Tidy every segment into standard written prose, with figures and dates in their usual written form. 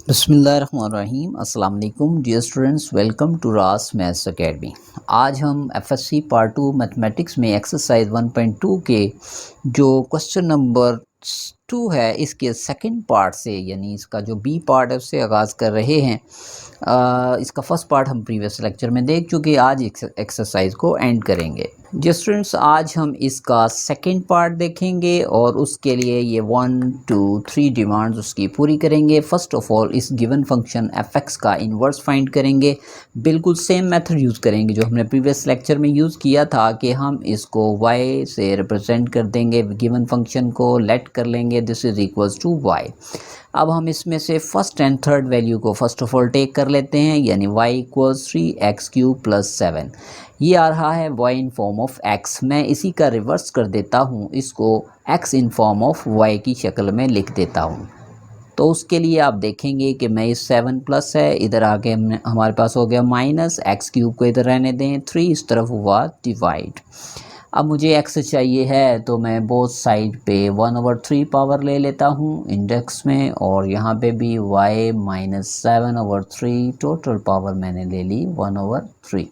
बिस्मिल्लाहिर्रहमानिर्रहीम अस्सलाम वालेकुम डियर स्टूडेंट्स, वेलकम टू रास मैथ्स एकेडमी। आज हम एफएससी पार्ट 2 मैथमेटिक्स में एक्सरसाइज 1.2 के जो क्वेश्चन नंबर 2 है इसके सेकंड पार्ट से, यानी इसका जो बी पार्ट है उससे आगाज़ कर रहे हैं। इसका फर्स्ट पार्ट हम प्रीवियस लेक्चर में देख चुके, आज एक्सरसाइज को एंड करेंगे। जी स्टूडेंट्स, आज हम इसका सेकंड पार्ट देखेंगे और उसके लिए ये 1 2 3 डिमांड्स उसकी पूरी करेंगे। फर्स्ट ऑफ ऑल इस गिवन फंक्शन f(x) का इन्वर्स फाइंड करेंगे। बिल्कुल सेम मेथड यूज़ करेंगे जो हमने प्रीवियस लेक्चर में यूज़ किया था कि हम इसको y से रिप्रेजेंट कर देंगे, गिवन फंक्शन को लेट कर लेंगे this is equals to y। अब हम इसमें से फर्स्ट एंड थर्ड वैल्यू को फर्स्ट ऑफ ऑल टेक कर लेते हैं, यानी y इक्वल्स 3x³ + 7। ये आ रहा है y in form of x। मैं इसी का रिवर्स कर देता हूँ, इसको x in form of y की शक्ल में लिख देता हूँ। तो उसके लिए आप देखेंगे कि मैं इस 7 प्लस है, इधर आके हमारे पास हो गया माइनस, x³ को इधर रहने दें, 3 इस तरफ हुआ डिवाइड। अब मुझे x चाहिए है तो मैं बोथ साइड पे 1/3 पावर ले लेता हूँ इंडेक्स में, और यहाँ पे भी y - 7/3 टोटल पावर मैंने ले ली 1/3।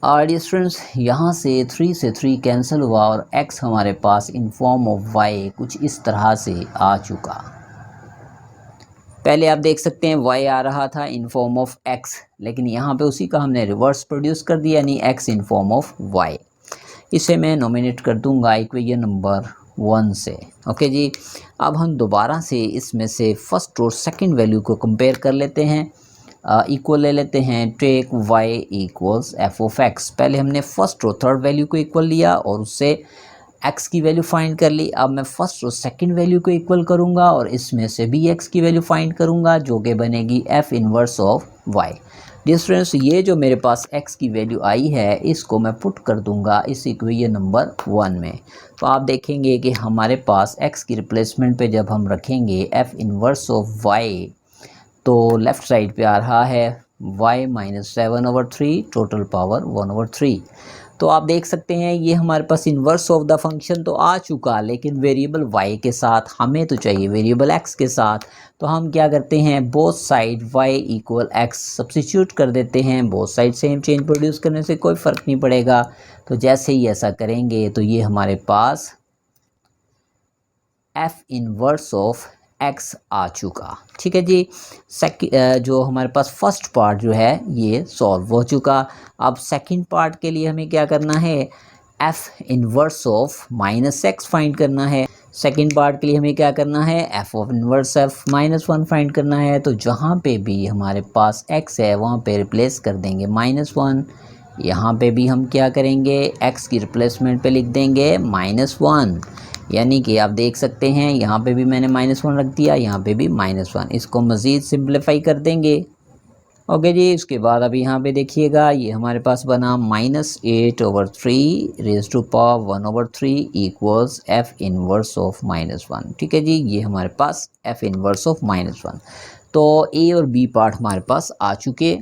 और स्टूडेंट्स यहाँ से 3 से 3 कैंसिल हुआ और x हमारे पास इन फॉर्म ऑफ y कुछ इस तरह से आ चुका। पहले आप देख सकते हैं y आ रहा था इन फॉर्म ऑफ x, लेकिन यहाँ पे उसी का हमने रिवर्स प्रोड्यूस कर दिया, यानी x in form of y। इसे मैं नॉमिनेट कर दूंगा इक्वेशन नंबर 1 से। ओके जी, अब हम दोबारा से इसमें से फर्स्ट और सेकंड वैल्यू को कंपेयर कर लेते हैं, इक्वल ले लेते हैं। Take y equals f(x)। पहले हमने फर्स्ट और थर्ड वैल्यू को इक्वल लिया और उससे x की वैल्यू फाइंड कर ली। अब मैं फर्स्ट और सेकंड वैल्यू को इक्वल करूंगा और इसमें से भी x की वैल्यू फाइंड करूंगा, जो कि बनेगी f inverse of y। Dear students, ये जो मेरे पास x की वैल्यू आई है इसको मैं पुट कर दूंगा इस इक्वेशन नंबर 1 में। तो आप देखेंगे कि हमारे पास x की रिप्लेसमेंट पे जब हम रखेंगे f इनवर्स ऑफ y, तो लेफ़्ट साइड पे आ रहा है y - 7/3 टोटल पावर 1/3। तो आप देख सकते हैं ये हमारे पास इन्वर्स ऑफ द फंक्शन तो आ चुका, लेकिन वेरिएबल y के साथ हमें तो चाहिए वेरिएबल x के साथ। तो हम क्या करते हैं, both side y equal x substitute कर देते हैं। Both side same change produce करने से कोई फ़र्क नहीं पड़ेगा। तो जैसे ही ऐसा करेंगे तो ये हमारे पास f इनवर्स ऑफ x आ चुका। ठीक है जी, जो हमारे पास फर्स्ट पार्ट जो है ये सॉल्व हो चुका। अब सेकंड पार्ट के लिए हमें क्या करना है, f inverse of -x find करना है। सेकंड पार्ट के लिए हमें क्या करना है, f of inverse f -1 find करना है। तो जहाँ पे भी हमारे पास x है वहाँ पे रिप्लेस कर देंगे -1। यहाँ पे भी हम क्या करेंगे, x की रिप्लेसमेंट पे लिख देंगे -1। यानी कि आप देख सकते हैं यहाँ पे भी मैंने -1 रख दिया, यहाँ पे भी -1। इसको मज़ीद सिंप्लीफाई कर देंगे। ओके जी, उसके बाद अब यहाँ पे देखिएगा ये हमारे पास बना -8/3 raise to power 1/3 equals f inverse of -1। ठीक है जी, ये हमारे पास f इनवर्स ऑफ -1। तो a और b पार्ट हमारे पास आ चुके।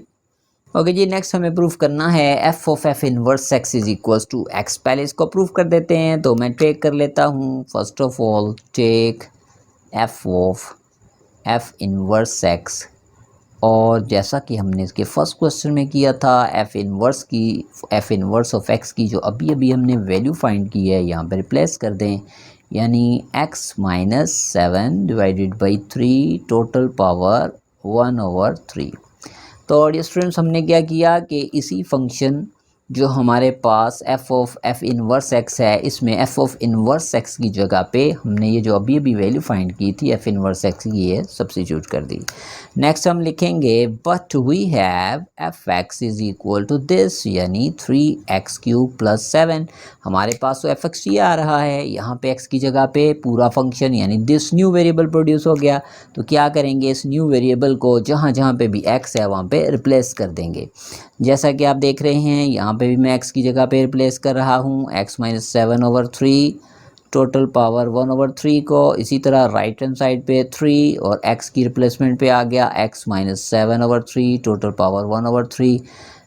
ओके जी, नेक्स्ट हमें प्रूफ करना है f of f inverse x is equals to x। पहले इसको प्रूफ कर देते हैं, तो मैं टेक कर लेता हूँ। First of all take f of f inverse x, और जैसा कि हमने इसके फर्स्ट क्वेश्चन में किया था f इनवर्स ऑफ x की जो अभी अभी हमने वैल्यू फाइंड की है यहाँ पे रिप्लेस कर दें, यानी x - 7 divided by 3 total power 1/3। तो डियर स्टूडेंट्स, हमने क्या किया कि इसी फंक्शन जो हमारे पास f of f inverse x है, इसमें f ऑफ इनवर्स x की जगह पे हमने ये जो अभी अभी वैल्यू फाइंड की थी f इनवर्स x की, ये सब्स्टिट्यूट कर दी। नेक्स्ट हम लिखेंगे but we have f(x) is equal to this, यानी 3x³ + 7। हमारे पास तो f(x) ही आ रहा है, यहाँ पे x की जगह पे पूरा फंक्शन यानी दिस न्यू वेरिएबल प्रोड्यूस हो गया। तो क्या करेंगे, इस न्यू वेरिएबल को जहाँ जहाँ पे भी x है वहाँ पे रिप्लेस कर देंगे। जैसा कि आप देख रहे हैं यहाँ पे भी मैं x की जगह पे रिप्लेस कर रहा हूँ, x - 7/3 टोटल पावर 1/3 को। इसी तरह राइट हैंड साइड पे 3 और x की रिप्लेसमेंट पे आ गया x - 7/3 टोटल पावर 1/3।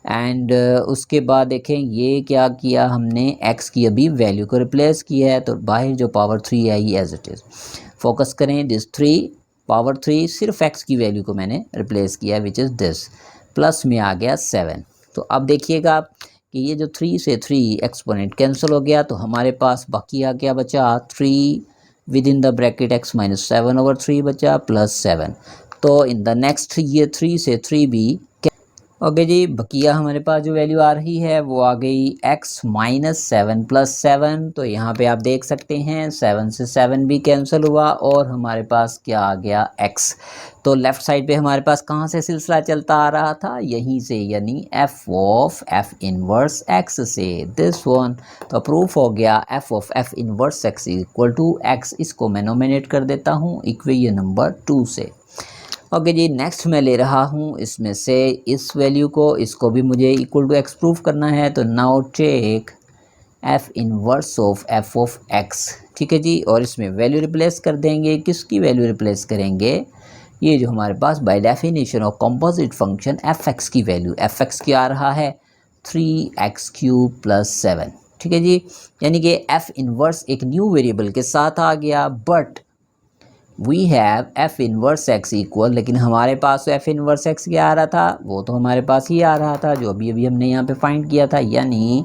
एंड उसके बाद देखें ये क्या किया हमने, x की अभी वैल्यू को रिप्लेस किया है, तो बाहर जो पावर 3 है ये एज इट इज़। फोकस करें, दिस 3 पावर 3, सिर्फ x की वैल्यू को मैंने रिप्लेस किया विच इज़ दिस, प्लस में आ गया 7। तो अब देखिएगा कि ये जो 3 से 3 एक्सपोनेंट कैंसिल हो गया, तो हमारे पास बाकी आ गया बचा 3 with in the bracket x minus 7/3 बचा प्लस 7। तो इन द नेक्स्ट ये 3 से 3 भी ओके जी, बकिया हमारे पास जो वैल्यू आ रही है वो आ गई x माइनस 7 प्लस 7। तो यहाँ पे आप देख सकते हैं 7 से 7 भी कैंसिल हुआ और हमारे पास क्या आ गया x। तो लेफ़्ट साइड पे हमारे पास कहाँ से सिलसिला चलता आ रहा था, यहीं से, यानी f of f inverse x से, दिस वन। तो प्रूफ हो गया f of f inverse x equal to x। इसको मैं नोमिनेट कर देता हूँ इक्वेशन नंबर 2 से। ओके जी, नेक्स्ट मैं ले रहा हूँ इसमें से इस वैल्यू को, इसको भी मुझे इक्वल टू एक्स प्रूफ करना है। तो now take f inverse of f of x, ठीक है जी, और इसमें वैल्यू रिप्लेस कर देंगे। किसकी वैल्यू रिप्लेस करेंगे, ये जो हमारे पास by definition of composite function f(x) की वैल्यू, f(x) क्या आ रहा है 3x³ प्लस 7, ठीक है जी। यानी कि f इनवर्स एक न्यू वेरिएबल के साथ आ गया, but we have f inverse x equal, लेकिन हमारे पास तो f इनवर्स x क्या आ रहा था, वो तो हमारे पास ही आ रहा था जो अभी अभी हमने यहाँ पे फाइंड किया था, यानी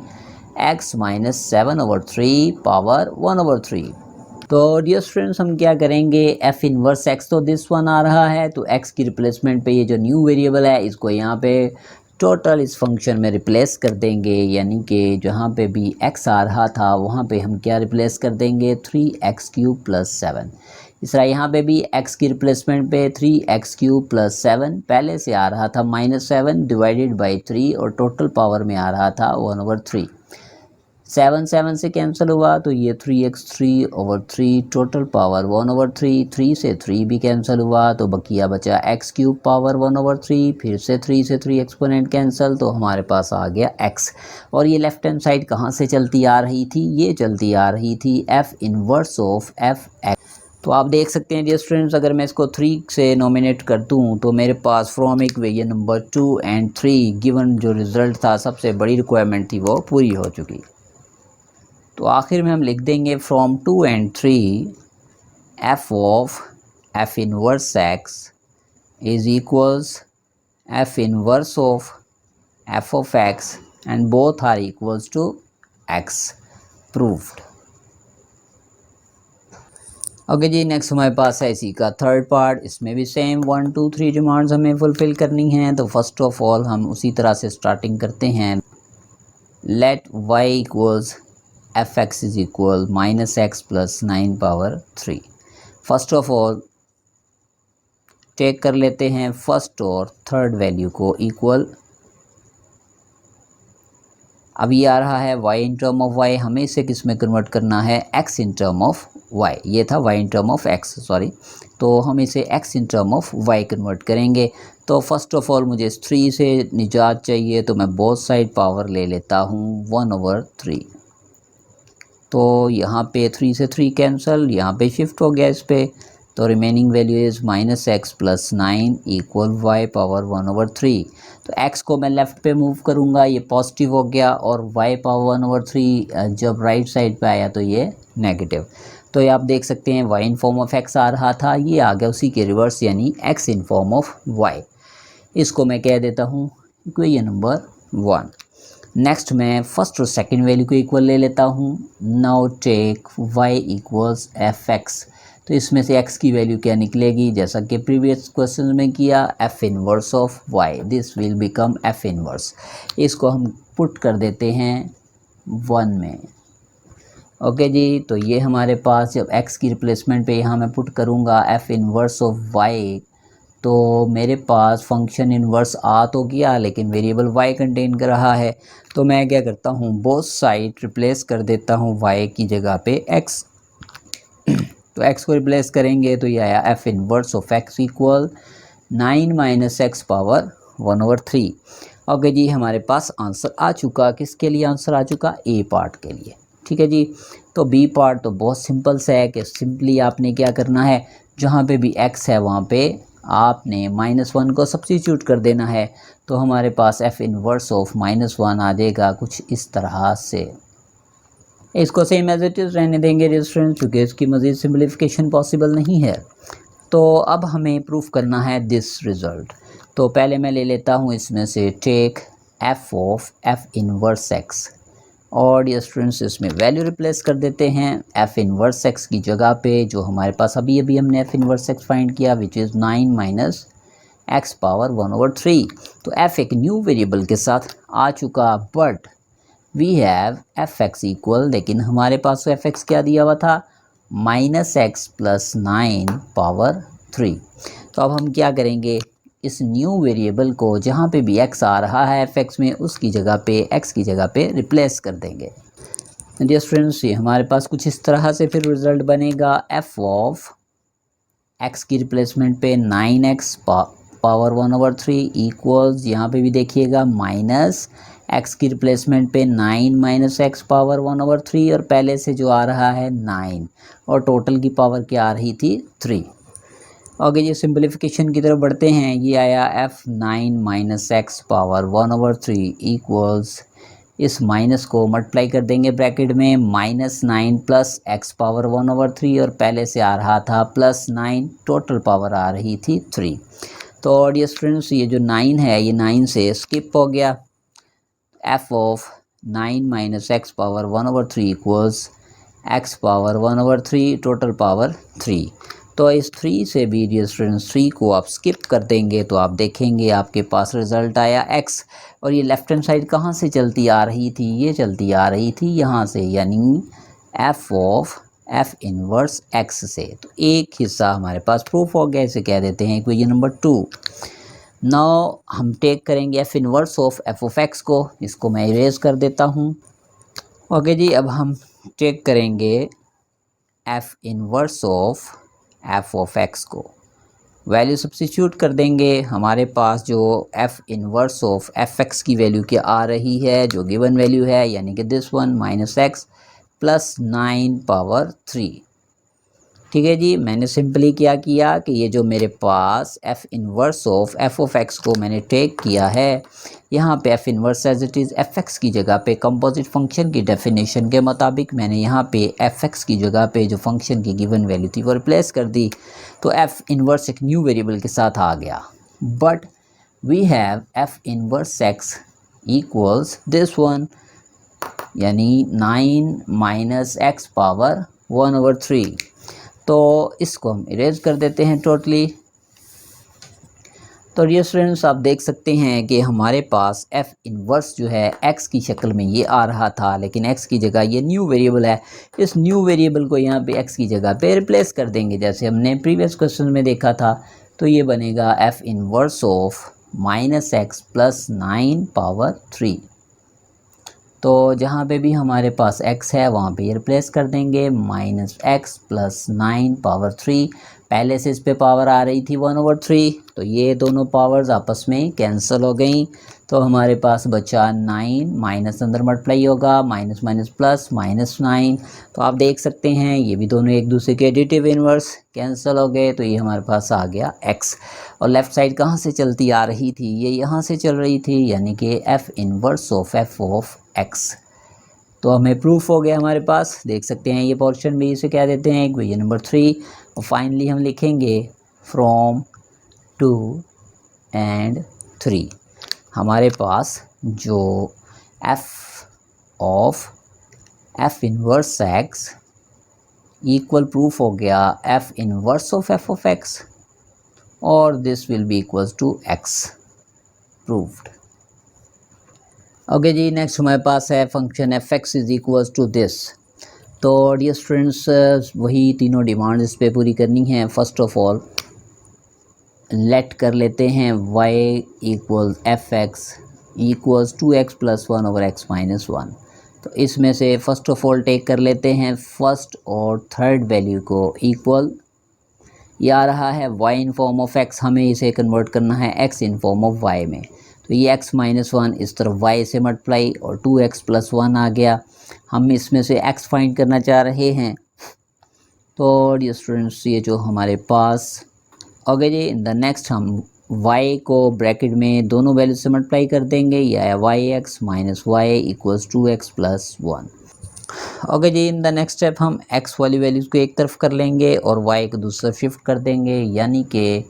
x माइनस 7/3 पावर 1/3। तो डियर स्टूडेंट्स, हम क्या करेंगे, f इनवर्स x तो दिस वन आ रहा है, तो x की रिप्लेसमेंट पे ये जो न्यू वेरिएबल है इसको यहाँ पे टोटल इस फंक्शन में रिप्लेस कर देंगे। यानी कि जहाँ पे भी x आ रहा था वहाँ पे हम क्या रिप्लेस कर देंगे 3x³ प्लस 7। इस तरह यहाँ पे भी x की रिप्लेसमेंट पे 3x³ प्लस 7 पहले से आ रहा था -7 डिवाइडेड बाई 3 और टोटल पावर में आ रहा था 1/3। 7 7 से कैंसिल हुआ तो ये 3x3/3 टोटल पावर 1/3। 3 से 3 भी कैंसिल हुआ तो बकिया बचा x³ पावर 1/3। फिर से 3 से 3 एक्सपोनेंट कैंसिल, तो हमारे पास आ गया x। और ये लेफ्ट हैंड साइड कहाँ से चलती आ रही थी, ये चलती आ रही थी f इनवर्स ऑफ f(x). तो आप देख सकते हैं डियर स्टूडेंट्स, अगर मैं इसको 3 से नॉमिनेट कर दूं तो मेरे पास from equation number 2 and 3 given जो रिज़ल्ट था, सबसे बड़ी रिक्वायरमेंट थी, वो पूरी हो चुकी। तो आखिर में हम लिख देंगे from 2 and 3 f of f inverse x is equals f inverse of f of x and both are equals to x, proved. Okay जी, नेक्स्ट हमारे पास है इसी का थर्ड पार्ट। इसमें भी सेम 1 2 3 डिमांड्स हमें फुलफ़िल करनी हैं। तो फर्स्ट ऑफ ऑल हम उसी तरह से स्टार्टिंग करते हैं। Let y equals f(x) is equal -x plus 9/3। First of all take कर लेते हैं फर्स्ट और थर्ड वैल्यू को इक्वल। अब ये आ रहा है y in term of y, हमें इसे किस में कन्वर्ट करना है, x in term of y। ये था y in term of x, sorry, तो हम इसे x in term of y convert करेंगे। तो फर्स्ट ऑफ ऑल मुझे 3 से निजात चाहिए, तो मैं बोथ साइड पावर ले लेता हूँ 1/3। तो यहाँ पे 3 से 3 कैंसिल, यहाँ पे शिफ्ट हो गया इस पे, तो remaining value is -x plus 9 equal y power 1/3। तो x को मैं लेफ़्ट पे मूव करूँगा, ये पॉजिटिव हो गया, और y पावर 1/3 जब राइट साइड पे आया तो ये नेगेटिव। तो ये आप देख सकते हैं y in form of x आ रहा था, ये आ गया उसी के रिवर्स, यानी x in form of y। इसको मैं कह देता हूँ इक्वेशन नंबर 1। नेक्स्ट मैं फर्स्ट और सेकंड वैल्यू को इक्वल ले लेता हूँ। Now take y equals f(x). तो इसमें से x की वैल्यू क्या निकलेगी, जैसा कि प्रीवियस क्वेश्चन में किया, f inverse of y, this will become f inverse. इसको हम पुट कर देते हैं 1 में। ओके जी, तो ये हमारे पास जब x की रिप्लेसमेंट पे यहाँ मैं पुट करूँगा f इनवर्स ऑफ y, तो मेरे पास फंक्शन इनवर्स आ तो गया, लेकिन वेरिएबल y कंटेन कर रहा है। तो मैं क्या करता हूँ, बोथ साइड रिप्लेस कर देता हूँ y की जगह पे x। तो x को रिप्लेस करेंगे तो ये आया f inverse of x equal 9 - x power 1/3। Okay जी, हमारे पास आंसर आ चुका। किसके लिए आंसर आ चुका, a पार्ट के लिए, ठीक है जी। तो b पार्ट तो बहुत सिंपल सा है कि सिंपली आपने क्या करना है, जहाँ पे भी x है वहाँ पे आपने -1 को सब्स्टिट्यूट कर देना है। तो हमारे पास f इनवर्स ऑफ -1 आ जाएगा कुछ इस तरह से। इसको सेम एज इट इज़ रहने देंगे स्टूडेंट्स, क्योंकि इसकी मज़ीद सिंपलीफिकेशन पॉसिबल नहीं है। तो अब हमें प्रूफ करना है दिस रिज़ल्ट। तो पहले मैं ले लेता हूँ इसमें से take f of f inverse x, और ये स्टूडेंट्स इसमें वैल्यू रिप्लेस कर देते हैं एफ इनवर्स एक्स की जगह पे, जो हमारे पास अभी अभी हमने एफ इनवर्स एक्स फाइंड किया which is 9 minus x power 1/3। तो एफ एक न्यू वेरिएबल के साथ आ चुका, but we have f x equal, लेकिन हमारे पास एफ एक्स क्या दिया हुआ था, माइनस एक्स प्लस 9/3। तो अब हम क्या करेंगे, इस न्यू वेरिएबल को जहाँ पे भी x आ रहा है एफ एक्स में, उसकी जगह पे x की जगह पे रिप्लेस कर देंगे। डियर स्टूडेंट्स, ये हमारे पास कुछ इस तरह से फिर रिजल्ट बनेगा, f ऑफ x की रिप्लेसमेंट पे 9x पावर 1/3 इक्वल्स, यहाँ पे भी देखिएगा माइनस x की रिप्लेसमेंट पे 9 माइनस एक्स पावर 1/3, और पहले से जो आ रहा है 9, और टोटल की पावर क्या आ रही थी 3। ओके, ये सिंपलीफिकेशन की तरफ बढ़ते हैं। ये आया f9 minus x power 1/3 equals, इस माइनस को मल्टीप्लाई कर देंगे ब्रैकेट में, -9 प्लस एक्स पावर 1/3, और पहले से आ रहा था +9, टोटल पावर आ रही थी 3। तो डियर स्टूडेंट्स, ये जो 9 है ये 9 से स्किप हो गया। f of 9 minus x power 1/3 equals x power 1/3, total power 3। तो इस 3 से भी डियर स्टूडेंट्स 3 को आप स्किप कर देंगे तो आप देखेंगे आपके पास रिज़ल्ट आया x, और ये लेफ़्ट हैंड साइड कहाँ से चलती आ रही थी, ये चलती आ रही थी यहाँ से, यानी f of f inverse x से। तो एक हिस्सा हमारे पास प्रूफ हो गया, इसे कह देते हैं इक्वेशन नंबर 2। नाउ हम टेक करेंगे f inverse of f of x को, इसको मैं इरेज कर देता हूँ। ओके जी, अब हम टेक करेंगे f inverse of f of x को, वैल्यू सब्स्टिट्यूट कर देंगे। हमारे पास जो f inverse of f x की वैल्यू क्या आ रही है, जो गिवन वैल्यू है, यानी कि this one minus x plus 9/3। ठीक है जी, मैंने सिंपली क्या किया कि ये जो मेरे पास f inverse of f of x को मैंने टेक किया है, यहाँ पे f inverse as it is f x की जगह पे कंपोजिट फंक्शन की डेफिनेशन के मुताबिक मैंने यहाँ पे एफ एक्स की जगह पे जो फंक्शन की गिवन वैल्यू थी वो रिप्लेस कर दी। तो f इनवर्स एक न्यू वेरिएबल के साथ आ गया, but we have f inverse x equals this one, यानी 9 माइनस एक्स पावर 1/3। तो इसको हम इरेज कर देते हैं टोटली। तो डियर स्टूडेंट्स, आप देख सकते हैं कि हमारे पास f इनवर्स जो है x की शक्ल में ये आ रहा था, लेकिन x की जगह ये न्यू वेरिएबल है, इस न्यू वेरिएबल को यहाँ पे x की जगह पे रिप्लेस कर देंगे, जैसे हमने प्रीवियस क्वेश्चन में देखा था। तो ये बनेगा f inverse of minus x plus 9/3। तो जहाँ पे भी हमारे पास x है वहाँ पे ये रिप्लेस कर देंगे, माइनस एक्स प्लस 9/3, पहले से इस पे पावर आ रही थी 1/3, तो ये दोनों पावर्स आपस में कैंसिल हो गई। तो हमारे पास बचा 9, माइनस अंदर मल्टीप्लाई होगा, माइनस माइनस प्लस -9। तो आप देख सकते हैं ये भी दोनों एक दूसरे के एडिटिव इनवर्स कैंसिल हो गए, तो ये हमारे पास आ गया x। और लेफ़्ट साइड कहाँ से चलती आ रही थी, ये यहाँ से चल रही थी, यानी कि f inverse of f of x। तो हमें प्रूफ हो गया हमारे पास, देख सकते हैं ये पोर्शन भी इसे कह देते हैं इक्वेशन नंबर 3। और फाइनली हम लिखेंगे फ्रॉम 2 एंड 3, हमारे पास जो f of f inverse x equal proof हो गया f inverse of f of x, और this will be equals to x proved. Okay जी, नेक्स्ट हमारे पास है function f x is equals to this. तो डियर स्टूडेंट्स, वही तीनों डिमांड इस पर पूरी करनी है। फर्स्ट ऑफ ऑल लेट कर लेते हैं y equals F x equals 2x plus 1/x-1। तो इसमें से फर्स्ट ऑफ ऑल टेक कर लेते हैं फर्स्ट और थर्ड वैल्यू को इक्वल। ये आ रहा है y in form of x, हमें इसे कन्वर्ट करना है x in form of y में। तो ये x-1 इस तरफ y से मल्टीप्लाई, और 2x प्लस 1 आ गया। हम इसमें से x फाइंड करना चाह रहे हैं। तो डियर स्टूडेंट्स, ये जो हमारे पास ओके जी, इन द नेक्स्ट हम y को ब्रैकेट में दोनों वैल्यू से मल्टीप्लाई कर देंगे, या y x minus y equals 2x plus 1। Okay जी, इन द नेक्स्ट स्टेप हम x वाली वैल्यूज़ को एक तरफ कर लेंगे और y को दूसरा शिफ्ट कर देंगे, यानी कि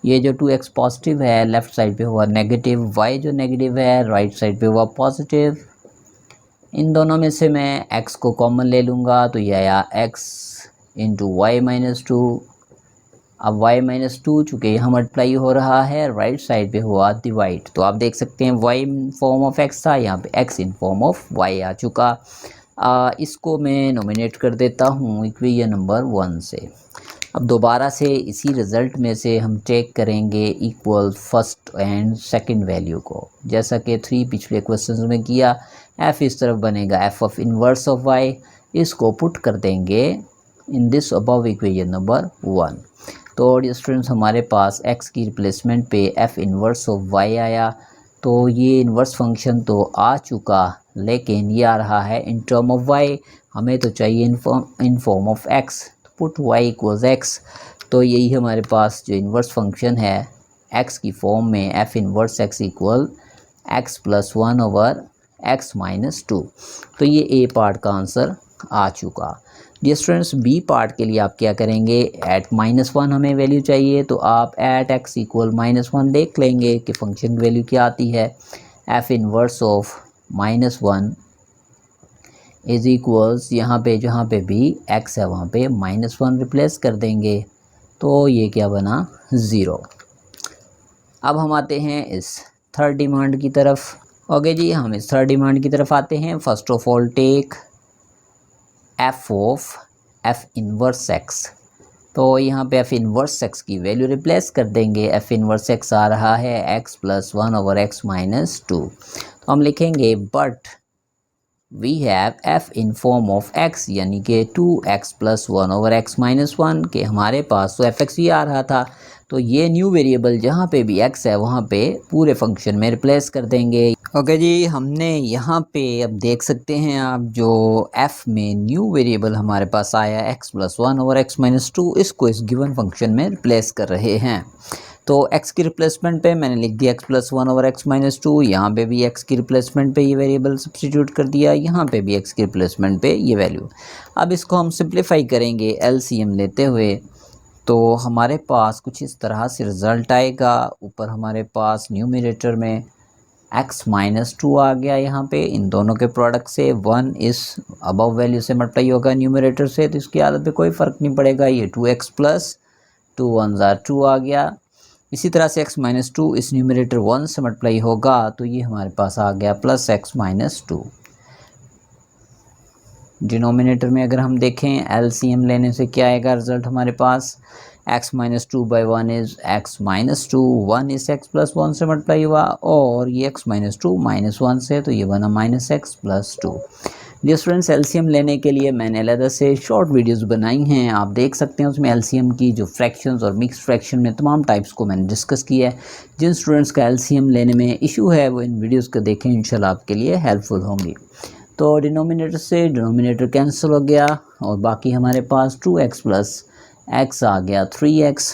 ये जो 2x पॉजिटिव है लेफ़्ट साइड पे हुआ नेगेटिव, y जो नेगेटिव है राइट साइड पे हुआ पॉजिटिव। इन दोनों में से मैं x को कॉमन ले लूँगा तो ये आया x into y minus two. अब y माइनस टू चूँकि यहाँ मल्टीप्लाई हो रहा है राइट साइड पे हुआ डिवाइड, तो आप देख सकते हैं y in form of x था, यहाँ पे x in form of y आ चुका। इसको मैं नोमिनेट कर देता हूँ इक्वेशन नंबर 1 से। अब दोबारा से इसी रिज़ल्ट में से हम चेक करेंगे equal first and second value को, जैसा कि 3 पिछले क्वेश्चन में किया। f इस तरफ बनेगा f of inverse of y, इसको पुट कर देंगे in this above equation number 1। तो स्टूडेंट्स हमारे पास x की रिप्लेसमेंट पे f इन्वर्स ऑफ y आया। तो ये इन्वर्स फंक्शन तो आ चुका, लेकिन ये आ रहा है इन टर्म ऑफ y, हमें तो चाहिए इन फॉर्म ऑफ x, तो पुट y इक्वल्स x। तो यही हमारे पास जो इन्वर्स फंक्शन है x की फॉर्म में f inverse x equal x plus 1 over x minus 2। तो ये a पार्ट का आंसर आ चुका। डियर स्टूडेंट्स, बी पार्ट के लिए आप क्या करेंगे, एट -1 हमें वैल्यू चाहिए, तो आप एट x इक्वल -1 देख लेंगे कि फंक्शन की वैल्यू क्या आती है। f inverse of -1 is equals, यहाँ पे जहाँ पे भी x है वहाँ पे -1 रिप्लेस कर देंगे, तो ये क्या बना 0। अब हम आते हैं इस थर्ड डिमांड की तरफ। ओके जी, हम इस थर्ड डिमांड की तरफ आते हैं। First of all take f of f inverse x, तो यहाँ पे f इन्वर्स x की वैल्यू रिप्लेस कर देंगे। f इन्वर्स x आ रहा है x plus 1 over x minus 2, तो हम लिखेंगे but we have f in form of x, यानी कि 2x plus 1 over x minus 1 के हमारे पास तो fx भी आ रहा था, तो ये न्यू वेरिएबल जहाँ पे भी x है वहाँ पे पूरे फंक्शन में रिप्लेस कर देंगे। ओके जी, हमने यहाँ पे अब देख सकते हैं आप जो f में न्यू वेरिएबल हमारे पास आया x plus 1 over x minus 2, इसको इस गिवन फंक्शन में रिप्लेस कर रहे हैं। तो x की रिप्लेसमेंट पे मैंने लिख दिया x plus 1 over x minus 2, यहाँ पे भी x की रिप्लेसमेंट पे ये वेरिएबल सब्स्टिट्यूट कर दिया, यहाँ पे भी x की रिप्लेसमेंट पे ये वैल्यू। अब इसको हम सिंप्लीफाई करेंगे LCM लेते हुए, तो हमारे पास कुछ इस तरह से रिज़ल्ट आएगा। ऊपर हमारे पास न्यूमरेटर में x माइनस 2 आ गया, यहाँ पे इन दोनों के प्रोडक्ट से 1 इस अबव वैल्यू से मल्टीप्लाई होगा न्यूमरेटर से, तो इसकी हालत पे कोई फ़र्क नहीं पड़ेगा, ये 2x प्लस 2 1 ज़ा 2 आ गया। इसी तरह से x माइनस 2 इस न्यूमरेटर 1 से मल्टीप्लाई होगा, तो ये हमारे पास आ गया प्लस x माइनस 2। डिनोमिनेटर में अगर हम देखें LCM लेने से क्या आएगा रिज़ल्ट हमारे पास, x minus 2 by 1 is x minus 2, 1 इस x प्लस 1 से मल्टीप्लाई हुआ, और ये x माइनस 2 माइनस 1 से, तो ये बना minus x plus 2। Dear students, LCM लेने के लिए मैंने अलग से शॉर्ट वीडियोस बनाई हैं, आप देख सकते हैं उसमें LCM की जो फ्रैक्शंस और मिक्स फ्रैक्शन में तमाम टाइप्स को मैंने डिस्कस किया है। जिन स्टूडेंट्स का LCM लेने में इशू है वो इन वीडियोज़ को देखें, इंशाल्लाह आपके लिए हेल्पफुल होंगी। तो डिनोमिनेटर से डिनोमिनेटर कैंसिल हो गया और बाकी हमारे पास 2x प्लस x आ गया 3x।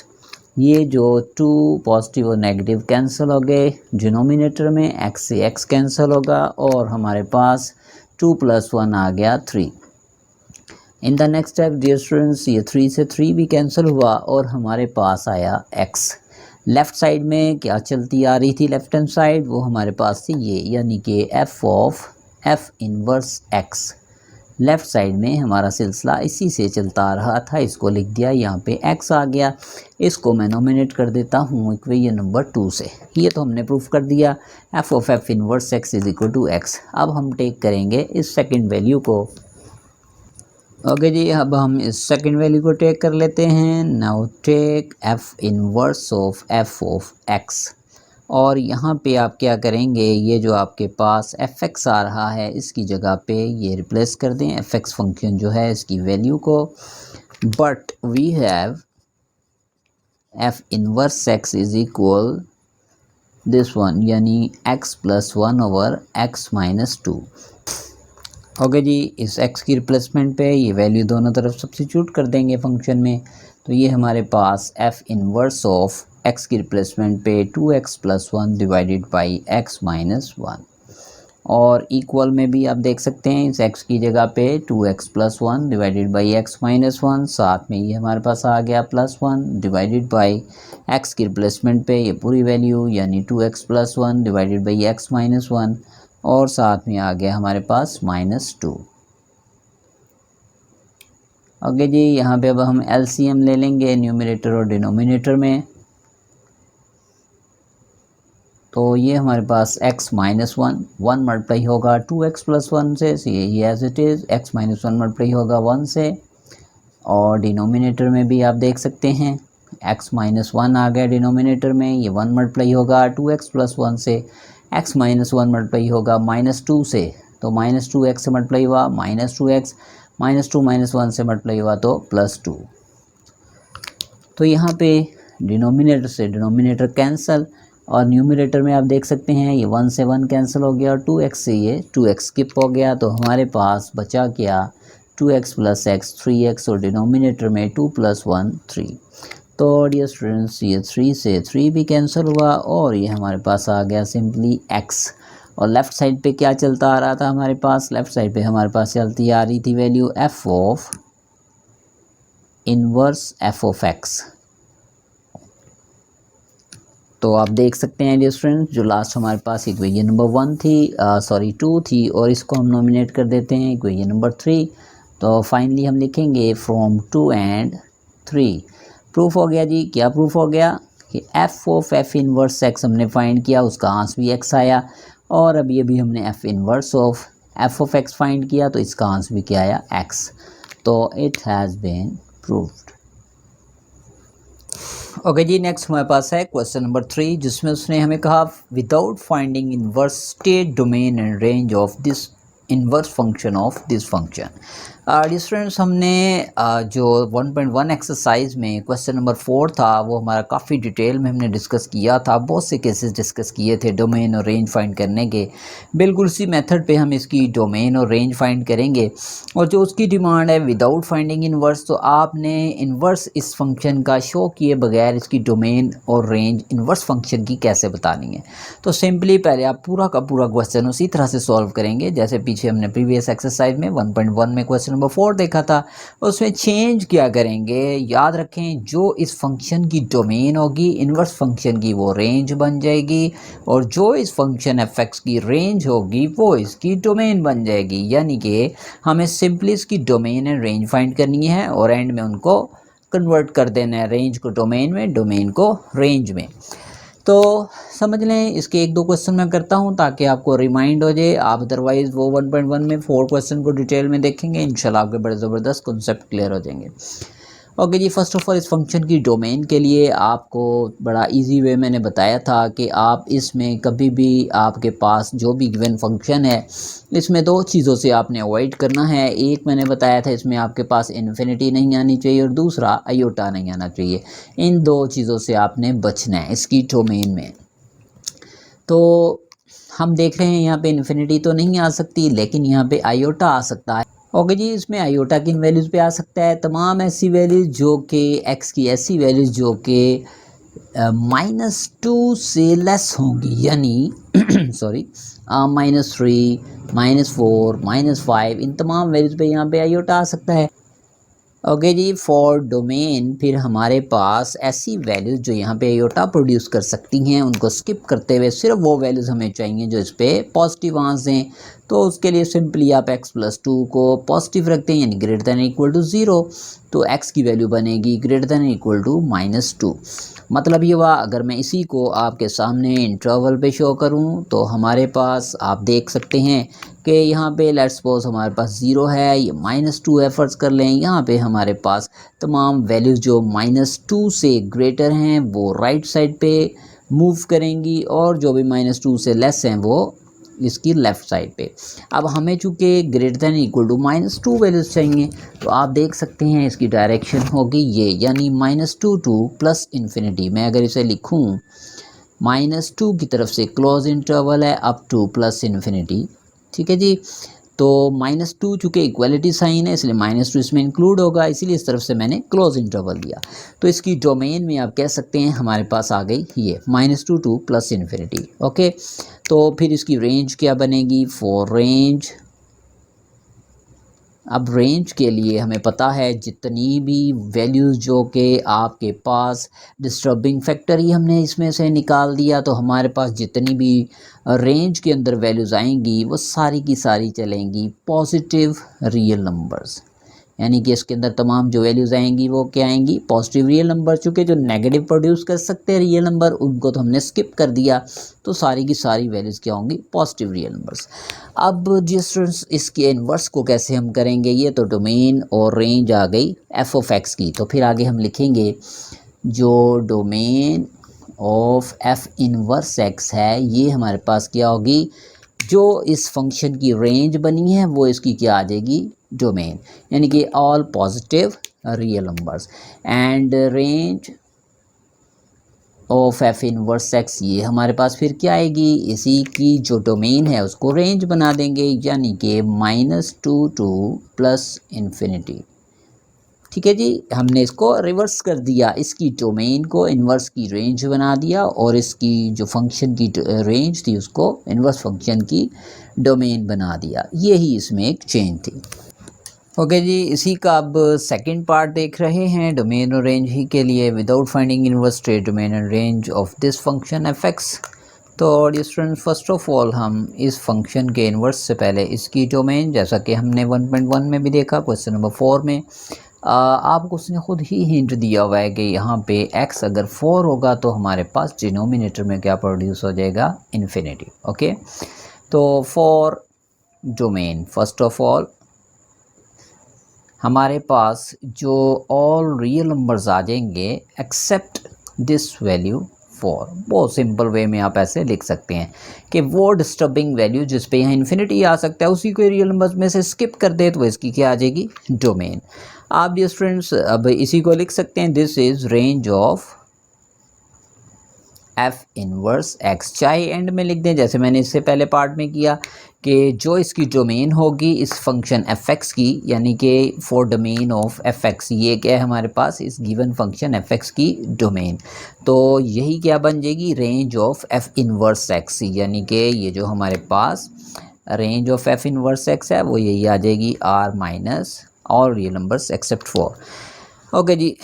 ये जो 2 पॉजिटिव और नेगेटिव कैंसिल हो गए, डिनोमिनेटर में x से x कैंसिल होगा और हमारे पास 2 प्लस 1 आ गया 3। In the next step dear students, ये 3 से 3 भी कैंसिल हुआ और हमारे पास आया x। लेफ़्ट साइड में क्या चलती आ रही थी, लेफ्ट हैंड साइड, वो हमारे पास थी ये, यानी कि f of f inverse x। Left side में हमारा सिलसिला इसी से चलता आ रहा था, इसको लिख दिया, यहाँ पे x आ गया, इसको मैं नोमिनेट कर देता हूँ इक्वेशन नंबर 2 से। ये तो हमने प्रूफ कर दिया f of f inverse x is equal to x। अब हम टेक करेंगे इस सेकंड वैल्यू को। ओके जी, अब हम इस सेकंड वैल्यू को टेक कर लेते हैं। Now take f inverse of f of x, और यहाँ पे आप क्या करेंगे, ये जो आपके पास fx आ रहा है इसकी जगह पे ये रिप्लेस कर दें fx फंक्शन जो है इसकी वैल्यू को। But we have f inverse x is equal this one, यानी x plus 1 over x minus 2। Okay जी, इस x की रिप्लेसमेंट पे ये वैल्यू दोनों तरफ सब्स्टिट्यूट कर देंगे फंक्शन में, तो ये हमारे पास f इन्वर्स ऑफ x की रिप्लेसमेंट पे 2x plus 1 divided by x minus 1, और इक्वल में भी आप देख सकते हैं इस x की जगह पे 2x+1 डिवाइडेड बाई x-1, साथ में ये हमारे पास आ गया +1 डिवाइडेड बाई x की रिप्लेसमेंट पे ये पूरी वैल्यू यानी 2x+1 डिवाइडेड बाई x-1 और साथ में आ गया हमारे पास -2। ओके जी, यहाँ पे अब हम LCM ले लेंगे न्यूमरेटर और डिनोमिनेटर में। तो ये हमारे पास x-1 मल्टीप्लाई होगा 2x+1 से ये as it is, x-1 multiply होगा 1 से, और डिनोमिनेटर में भी आप देख सकते हैं x-1 आ गया डिनोमिनेटर में, ये 1 मल्टीप्लाई होगा 2x+1 से, x-1 मल्टीप्लाई होगा -2 से, तो -2x से मल्टीप्लाई हुआ -2x, -2 -1 से मल्टीप्लाई हुआ तो +2। तो यहाँ पे डिनोमिनेटर से डिनोमिनेटर कैंसिल, और न्यूमरेटर में आप देख सकते हैं ये 1 से 1 कैंसिल हो गया और 2x से ये 2x स्किप हो गया, तो हमारे पास बचा क्या 2x + x 3x, और डिनोमिनेटर में 2 + 1 3। तो डियर स्टूडेंट्स ये 3 से 3 भी कैंसिल हुआ और ये हमारे पास आ गया सिंपली x। और लेफ़्ट साइड पे क्या चलता आ रहा था हमारे पास, लेफ़्ट साइड पे हमारे पास चलती आ रही थी value f of inverse f of x। तो आप देख सकते हैं डियर स्टूडेंट, जो लास्ट हमारे पास इक्वेशन नंबर 1 थी 2 थी, और इसको हम नॉमिनेट कर देते हैं इक्वेशन नंबर 3। तो फाइनली हम लिखेंगे फ्रॉम 2 and 3। प्रूफ हो गया जी, क्या प्रूफ हो गया कि f of f inverse x हमने फाइंड किया, उसका आंसर भी x आया, और अभी हमने f inverse of f of x find किया तो इसका आंसर भी क्या आया x। तो it has been proved. Okay जी, नेक्स्ट हमारे पास है क्वेश्चन नंबर 3, जिसमें उसने हमें कहा without finding inverse state domain and range of this inverse function of this function. Students हमने जो 1.1 एक्सरसाइज में क्वेश्चन नंबर 4 था वो हमारा काफ़ी डिटेल में हमने डिस्कस किया था, बहुत से केसेस डिस्कस किए थे डोमेन और रेंज फाइंड करने के। बिल्कुल इसी मेथड पे हम इसकी डोमेन और रेंज फाइंड करेंगे, और जो उसकी डिमांड है विदाउट फाइंडिंग इनवर्स, तो आपने इनवर्स इस फंक्शन का शो किए बगैर इसकी डोमेन और रेंज इनवर्स फंक्शन की कैसे बतानी है। तो सिंपली पहले आप पूरा का पूरा क्वेश्चन उसी तरह से सॉल्व करेंगे जैसे पीछे हमने प्रीवियस एक्सरसाइज में 1.1 में क्वेश्चन नंबर 4 देखा था। उसमें चेंज क्या करेंगे, याद रखें जो इस फंक्शन की डोमेन होगी इनवर्स फंक्शन की वो रेंज बन जाएगी, और जो इस फंक्शन f(x) की रेंज होगी वो इसकी डोमेन बन जाएगी। यानी कि हमें सिंपली इसकी डोमेन एंड रेंज फाइंड करनी है और एंड में उनको कन्वर्ट कर देना है, रेंज को डोमेन में, डोमेन को रेंज में। तो समझ लें, इसके 1-2 क्वेश्चन मैं करता हूं ताकि आपको रिमाइंड हो जाए, आप अदरवाइज़ वो 1.1 में 4 क्वेश्चन को डिटेल में देखेंगे, इंशाल्लाह आपके बड़े ज़बरदस्त कॉन्सेप्ट क्लियर हो जाएंगे। ओके जी, फर्स्ट ऑफ ऑल इस फंक्शन की डोमेन के लिए आपको बड़ा इजी वे मैंने बताया था कि आप इसमें कभी भी आपके पास जो भी गिवन फंक्शन है इसमें 2 चीज़ों से आपने अवॉइड करना है। एक मैंने बताया था इसमें आपके पास इन्फिनिटी नहीं आनी चाहिए और दूसरा आयोटा नहीं आना चाहिए। इन 2 चीज़ों से आपने बचना है इसकी डोमेन में। तो हम देख रहे हैं यहाँ पे इन्फिनिटी तो नहीं आ सकती, लेकिन यहाँ पे आयोटा आ सकता है। ओके जी, इसमें आयोटा किन वैल्यूज़ पे आ सकता है, तमाम ऐसी वैल्यूज़ जो कि x की ऐसी वैल्यूज़ जो कि -2 से लेस होंगी, यानी सॉरी -3, -4, -5, इन तमाम वैल्यूज़ पे यहाँ पे आयोटा आ सकता है। ओके जी, फॉर डोमेन फिर हमारे पास ऐसी वैल्यूज़ जो यहाँ पे आयोटा प्रोड्यूस कर सकती हैं उनको स्किप करते हुए सिर्फ वो वैल्यूज़ हमें चाहिए जो इस पर पॉजिटिव आंस दें। तो उसके लिए सिंपली आप x+2 को पॉजिटिव रखते हैं यानी ग्रेटर दैन इक्वल टू 0, तो x की वैल्यू बनेगी ग्रेटर दैन इक्वल टू -2। मतलब ये हुआ, अगर मैं इसी को आपके सामने इंटरवल पे शो करूं तो हमारे पास आप देख सकते हैं कि यहाँ पे लेट्स सपोज हमारे पास 0 है, ये -2 है फ़र्ज़ कर लें। यहाँ पे हमारे पास तमाम वैल्यूज़ जो -2 से ग्रेटर हैं वो राइट साइड पे मूव करेंगी, और जो भी -2 से लेस हैं वो इसकी लेफ़्ट साइड पे। अब हमें चूँकि greater than equal to -2 values चाहिए, तो आप देख सकते हैं इसकी डायरेक्शन होगी ये, यानी -2 टू प्लस इन्फिनिटी। मैं अगर इसे लिखूँ -2 की तरफ से क्लोज इंटरवल है अप टू प्लस इन्फिनिटी, ठीक है जी। तो -2 चूँकि इक्वलिटी साइन है इसलिए -2 इसमें इंक्लूड होगा, इसीलिए इस तरफ से मैंने क्लोज इंटरवल लिया। तो इसकी डोमेन में आप कह सकते हैं हमारे पास आ गई ये -2 टू प्लस इन्फिनिटी। ओके, तो फिर इसकी रेंज क्या बनेगी? फॉर रेंज, अब रेंज के लिए हमें पता है जितनी भी वैल्यूज़ जो कि आपके पास डिस्टर्बिंग फैक्टर ही हमने इसमें से निकाल दिया, तो हमारे पास जितनी भी रेंज के अंदर वैल्यूज़ आएंगी वो सारी की सारी चलेंगी पॉजिटिव रियल नंबर्स, यानी कि इसके अंदर तमाम जो वैल्यूज़ आएंगी वो क्या आएंगी? Positive real number. चूँकि जो नेगेटिव प्रोड्यूस कर सकते हैं रियल नंबर उनको तो हमने स्किप कर दिया, तो सारी की सारी वैल्यूज़ क्या होंगी? Positive real numbers. अब जिस इसके इन्वर्स को कैसे हम करेंगे? ये तो डोमेन और रेंज आ गई एफ ऑफ एक्स की, तो फिर आगे हम लिखेंगे जो domain of f inverse x है ये हमारे पास क्या होगी? जो इस फंक्शन की रेंज बनी है वो इसकी क्या आ जाएगी? डोमेन, यानी कि all positive real numbers. And range of f inverse x ये हमारे पास फिर क्या आएगी? इसी की जो डोमेन है उसको रेंज बना देंगे, यानी कि -2 टू प्लस इन्फिनिटी। ठीक है जी, हमने इसको रिवर्स कर दिया, इसकी डोमेन को इन्वर्स की रेंज बना दिया और इसकी जो फंक्शन की रेंज थी उसको इन्वर्स फंक्शन की डोमेन बना दिया। यही इसमें एक चेंज थी। ओके जी, इसी का अब सेकंड पार्ट देख रहे हैं डोमेन और रेंज ही के लिए। Without finding inverse straight domain and range of this function f x. तो dear students, first of all हम इस फंक्शन के इन्वर्स से पहले इसकी डोमेन, जैसा कि हमने 1.1 में भी देखा, क्वेश्चन नंबर 4 में आपको उसने खुद ही हिंट दिया हुआ है कि यहाँ पे x अगर 4 होगा तो हमारे पास डिनोमिनेटर में क्या प्रोड्यूस हो जाएगा? इन्फिनिटी। ओके, तो for domain first of all हमारे पास जो ऑल रियल नंबर्स आ जाएंगे एक्सेप्ट दिस वैल्यू 4। बहुत सिंपल वे में आप ऐसे लिख सकते हैं कि वो डिस्टर्बिंग वैल्यू जिस पे यहाँ इन्फिनिटी आ सकता है उसी को रियल नंबर्स में से स्किप कर दे तो इसकी क्या आ जाएगी? डोमेन। आप डियर स्टूडेंट्स अब इसी को लिख सकते हैं, this is range of f inverse x. चाहे एंड में लिख दें जैसे मैंने इससे पहले पार्ट में किया कि जो इसकी डोमेन होगी इस फंक्शन एफ एक्स की, यानी कि for domain of f x, ये क्या है हमारे पास? इस गिवन फंक्शन एफ एक्स की डोमेन। तो यही क्या बन जाएगी? Range of f inverse x, यानी कि ये जो हमारे पास range of f inverse x है वो यही आ जाएगी R minus all real numbers except 4। Okay जी,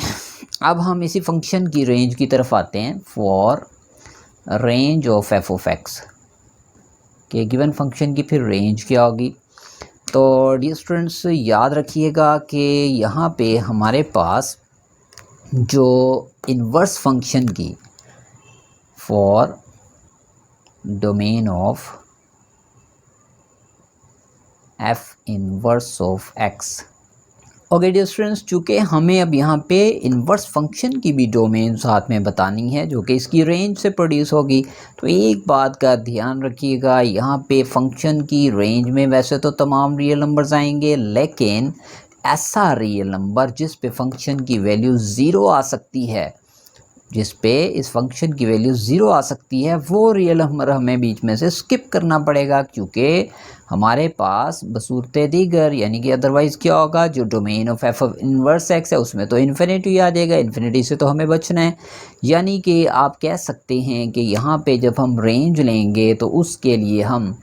अब हम इसी फंक्शन की रेंज की तरफ आते हैं। For range of F of x के गिवन फंक्शन की फिर रेंज क्या होगी? तो डियर स्टूडेंट्स याद रखिएगा कि यहाँ पे हमारे पास जो इन्वर्स फंक्शन की for domain of f inverse of x. Okay dear students, चूँकि हमें अब यहाँ पे इन्वर्स फंक्शन की भी डोमेन साथ में बतानी है जो कि इसकी रेंज से प्रोड्यूस होगी, तो एक बात का ध्यान रखिएगा, यहाँ पे फंक्शन की रेंज में वैसे तो तमाम रियल नंबर्स आएंगे, लेकिन ऐसा रियल नंबर जिस पे फंक्शन की वैल्यू 0 आ सकती है, जिस पे इस फंक्शन की वैल्यू 0 आ सकती है, वो रियल नंबर हमें बीच में से स्किप करना पड़ेगा, क्योंकि हमारे पास बसूरत दीगर, यानी कि अदरवाइज़ क्या होगा? जो domain of f inverse x है उसमें तो इन्फिनिटी आ जाएगा, इन्फिनिटी से तो हमें बचना है। यानी कि आप कह सकते हैं कि यहाँ पे जब हम रेंज लेंगे तो उसके लिए हम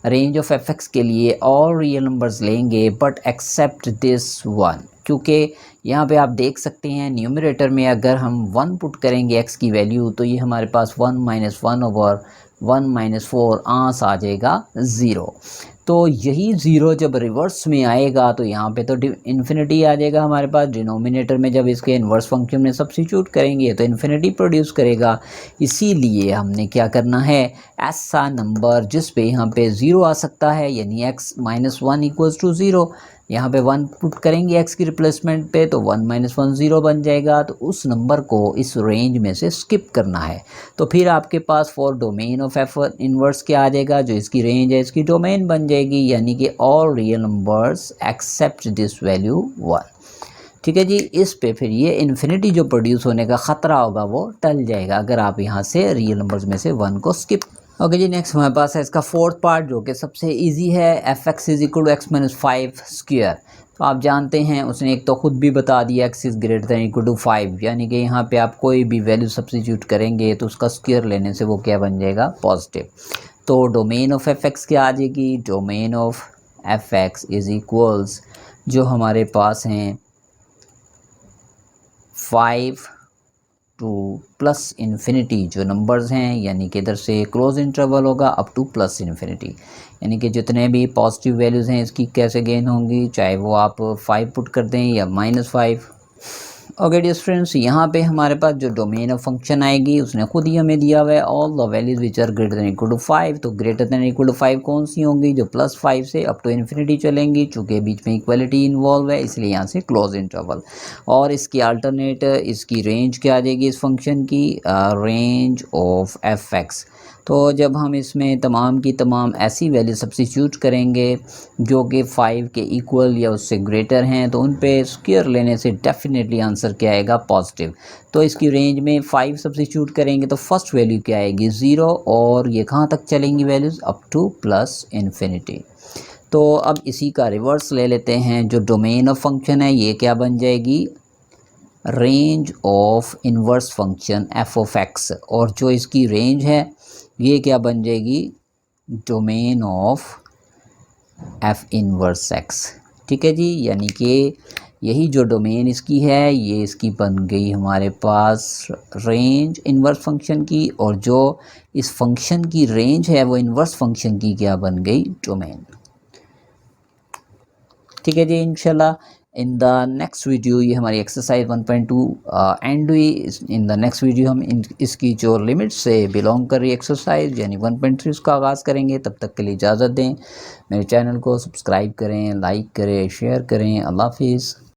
रेंज ऑफ एफ एक्स के लिए ऑल रियल नंबर्स लेंगे बट एक्सेप्ट दिस वन, क्योंकि यहाँ पे आप देख सकते हैं न्यूमरेटर में अगर हम 1 पुट करेंगे x की वैल्यू तो ये हमारे पास 1 - 1 ओवर 1 - 4 आंस आ जाएगा 0। तो यही 0 जब रिवर्स में आएगा तो यहाँ पे तो इन्फिनिटी आ जाएगा हमारे पास। डिनोमिनेटर में जब इसके इन्वर्स फंक्शन में सब्स्टिट्यूट करेंगे तो इन्फिनिटी प्रोड्यूस करेगा। इसीलिए हमने क्या करना है, ऐसा नंबर जिस पे यहाँ पे 0 आ सकता है, यानी x - 1 = 0, यहाँ पे 1 पुट करेंगे x की रिप्लेसमेंट पे तो 1 - 1 0 बन जाएगा, तो उस नंबर को इस रेंज में से स्किप करना है। तो फिर आपके पास for domain of f inverse क्या आ जाएगा? जो इसकी रेंज है इसकी डोमेन बन जाएगी, यानी कि all real numbers accept this value 1। ठीक है जी, इस पे फिर ये इन्फिनिटी जो प्रोड्यूस होने का ख़तरा होगा वो टल जाएगा अगर आप यहाँ से रियल नंबर्स में से 1 को स्किप ओके जी, नेक्स्ट हमारे पास है इसका फोर्थ पार्ट जो कि सबसे इजी है, f x is equal to x minus 5 square. तो आप जानते हैं उसने एक तो ख़ुद भी बता दिया x is greater than equal to 5, यानी कि यहाँ पे आप कोई भी वैल्यू सब्स्टिट्यूट करेंगे तो उसका स्क्वायर लेने से वो क्या बन जाएगा, पॉजिटिव। तो डोमेन ऑफ एफ एक्स क्या आ जाएगी, domain of f x is equals जो हमारे पास हैं 5 टू प्लस इन्फिनिटी जो नंबर्स हैं, यानी कि इधर से क्लोज इंटरवल होगा अप टू प्लस इन्फिनिटी, यानी कि जितने भी पॉजिटिव वैल्यूज़ हैं इसकी कैसे गेन होंगी, चाहे वो आप 5 पुट कर दें या -5। ओके डियर स्टूडेंट्स, यहाँ पे हमारे पास जो डोमेन ऑफ फंक्शन आएगी उसने खुद ही हमें दिया हुआ है all the values which are greater than equal to 5। तो ग्रेटर देन इक्वल टू 5 कौन सी होंगी, जो +5 से अप टू इन्फिनिटी चलेंगी, चूँकि बीच में इक्वलिटी इन्वॉल्व है इसलिए यहाँ से क्लोज इंटरवल। और इसकी अल्टरनेट इसकी रेंज क्या आ जाएगी इस फंक्शन की, रेंज ऑफ एफ एक्स। तो जब हम इसमें तमाम की तमाम ऐसी वैल्यू सब्स्टिट्यूट करेंगे जो कि 5 के इक्वल या उससे ग्रेटर हैं तो उन पे स्क्वायर लेने से डेफिनेटली आंसर क्या आएगा, पॉजिटिव। तो इसकी रेंज में 5 सब्स्टिट्यूट करेंगे तो फर्स्ट वैल्यू क्या आएगी, 0, और ये कहाँ तक चलेंगी values, up two plus infinity. तो अब इसी का रिवर्स ले लेते हैं, जो डोमेन ऑफ फंक्शन है ये क्या बन जाएगी, range of inverse function F of x, और जो इसकी रेंज है ये क्या बन जाएगी, domain of f inverse x. ठीक है जी, यानी कि यही जो डोमेन इसकी है ये इसकी बन गई हमारे पास रेंज इनवर्स फंक्शन की, और जो इस फंक्शन की रेंज है वो इनवर्स फंक्शन की क्या बन गई, डोमेन। ठीक है जी, इंशाल्लाह इन द नेक्स्ट वीडियो ये हमारी एक्सरसाइज 1.2 एंड हुई। इन द नेक्स्ट वीडियो हम इसकी जो लिमिट से बिलोंग कर रही एक्सरसाइज यानी 1.3 उसका आगाज़ करेंगे। तब तक के लिए इजाज़त दें, मेरे चैनल को सब्सक्राइब करें, लाइक करें, शेयर करें। अल्लाह हाफिज़।